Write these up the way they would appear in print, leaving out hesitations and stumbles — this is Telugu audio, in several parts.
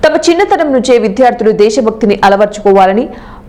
తమ చిన్నతనం నుంచే విద్యార్థులు దేశభక్తిని అలవర్చుకోవాలని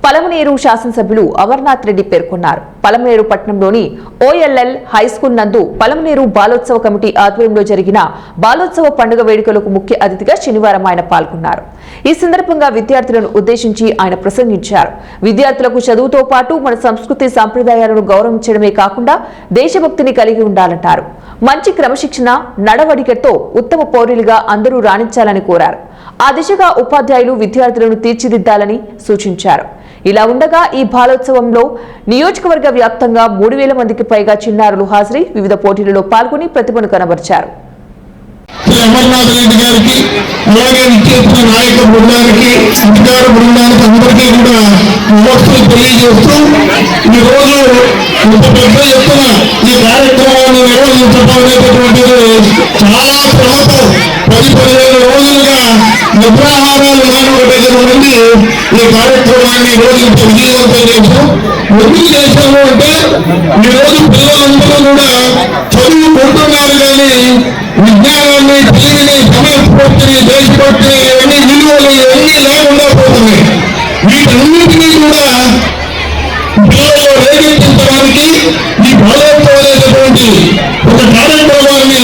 పలమనేరు శాసనసభ్యులు అమర్నాథ్ రెడ్డి పేర్కొన్నారు. పలమనేరు పట్టణంలోని ఓఎల్ఎల్ హైస్కూల్ నందు పలమనేరు బాలోత్సవ కమిటీ ఆధ్వర్యంలో జరిగిన బాలోత్సవ పండుగ వేడుకలకు ముఖ్య అతిథిగా శనివారం ఆయన పాల్గొన్నారు. ఈ సందర్భంగా విద్యార్థులను ఉద్దేశించి ఆయన ప్రసంగించారు. విద్యార్థులకు చదువుతో పాటు మన సంస్కృతి సంప్రదాయాలను గౌరవించడమే కాకుండా దేశభక్తిని కలిగి ఉండాలంటారు. మంచి క్రమశిక్షణ నడవడికతో ఉత్తమ పౌరులుగా అందరూ రాణించాలని కోరారు. ఆ దిశగా ఉపాధ్యాయులు విద్యార్థులను తీర్చిదిద్దాలని సూచించారు. ఇలా ఉండగా ఈ బాలోత్సవంలో నియోజకవర్గ వ్యాప్తంగా 3000 మందికి పైగా చిన్నారులు హాజరై వివిధ పోటీలలో పాల్గొని ప్రతిభను కనబర్చారు. అమర్నాథ్ రెడ్డి గారికి అలాగే విచ్చేసిన నాయక బృందానికి అధికార బృందానికి అందరికీ కూడా నమస్కారం తెలియజేస్తూ ఈరోజు ఇంత పెద్ద ఎత్తున ఈ కార్యక్రమాన్ని నిర్వహించబడేటటువంటిది చాలా శ్రమతో 10-15 రోజులుగా నిద్రాహారాలు మానవుడి ఈ కార్యక్రమాన్ని ఈరోజు విజయవంతం చేశాం. ఎందుకు చేశాము అంటే ఈరోజు పిల్లలందరూ కూడా చదువుకుంటున్నారు కానీ విజ్ఞానాన్ని తెలివిని సమయస్ఫూర్తిని దేశభక్తిని అన్ని విలువలు అన్ని లేకుండా పోతున్నాయి. వీటన్నిటినీ కూడా పిల్లల్లో రేగించడానికి ఈ బాలోత్సవం అనేటటువంటి ఒక కార్యక్రమాన్ని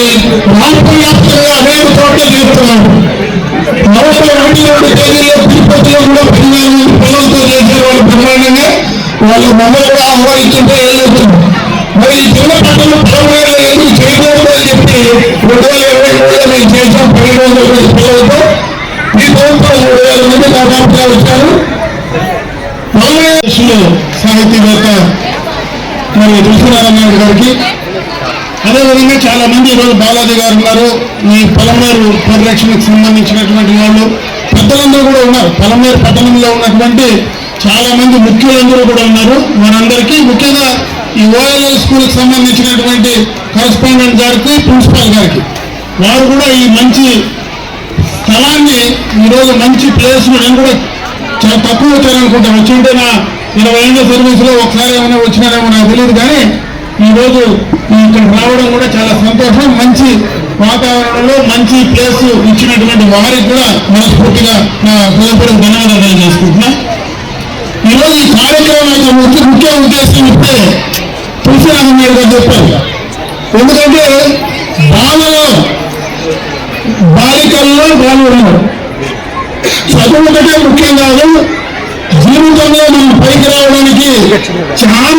రాష్ట్ర వ్యాప్తంగా అనేక చోట్ల చేస్తున్నారు. నవంబర్ 1 తేదీలో తిరుపతిలో కూడా 10,000 మంది పిల్లలతో చేసే వాళ్ళు బ్రహ్మాండంగా వాళ్ళు మమ్మల్ని కూడా ఆహ్వానిస్తుంటే ఏం చేస్తున్నారు. మరి ఈ చిన్న పట్టణంలో పలమనేరులో ఎందుకు చేయకూడదు అని చెప్పి 2022లో మేము చేసాం. 1200 పిల్లలతో ఈ సంవత్సరం 3000 మంది దాదాపుగా వచ్చారు. సాహితీవేత్త మరి తులసినారాయణ గారికి అదేవిధంగా చాలా మంది ఈరోజు బాలాజీ గారు ఉన్నారు. ఈ పలమనేరు పరిరక్షణకు సంబంధించినటువంటి వాళ్ళు పెద్దలందరూ కూడా ఉన్నారు. పలమనేరు పట్టణంలో ఉన్నటువంటి చాలా మంది ముఖ్యులందరూ కూడా ఉన్నారు. మనందరికీ ముఖ్యంగా ఈ ఓఎల్ఎల్ స్కూల్కి సంబంధించినటువంటి కరెస్పాండెంట్ గారికి ప్రిన్సిపాల్ గారికి వారు కూడా ఈ మంచి స్థలాన్ని ఈరోజు మంచి ప్లేస్ నేను కూడా చాలా తక్కువ వచ్చారనుకుంటాను. వచ్చింటే నా 20 ఏళ్ళ సర్వీస్లో ఒకసారి ఏమైనా వచ్చినారేమో నాకు తెలియదు. కానీ ఈరోజు ఇక్కడ రావడం కూడా చాలా సంతోషం. మంచి వాతావరణంలో మంచి ప్లేస్ ఇచ్చినటువంటి వారికి కూడా మనస్ఫూర్తిగా నా హృదయపూర్వక ధన్యవాదాలు తెలియజేసుకుంటున్నా. ఈరోజు ఈ కార్యక్రమం యొక్క ముఖ్య ఉద్దేశం ఇప్పుడే తులసినారాయణ గారు చెప్పారు. ఎందుకంటే బాలికల్లో బాలున్నారు. చదువు కంటే ముఖ్యం కాదు, జీవితంలో మనం పైకి రావడానికి చాలా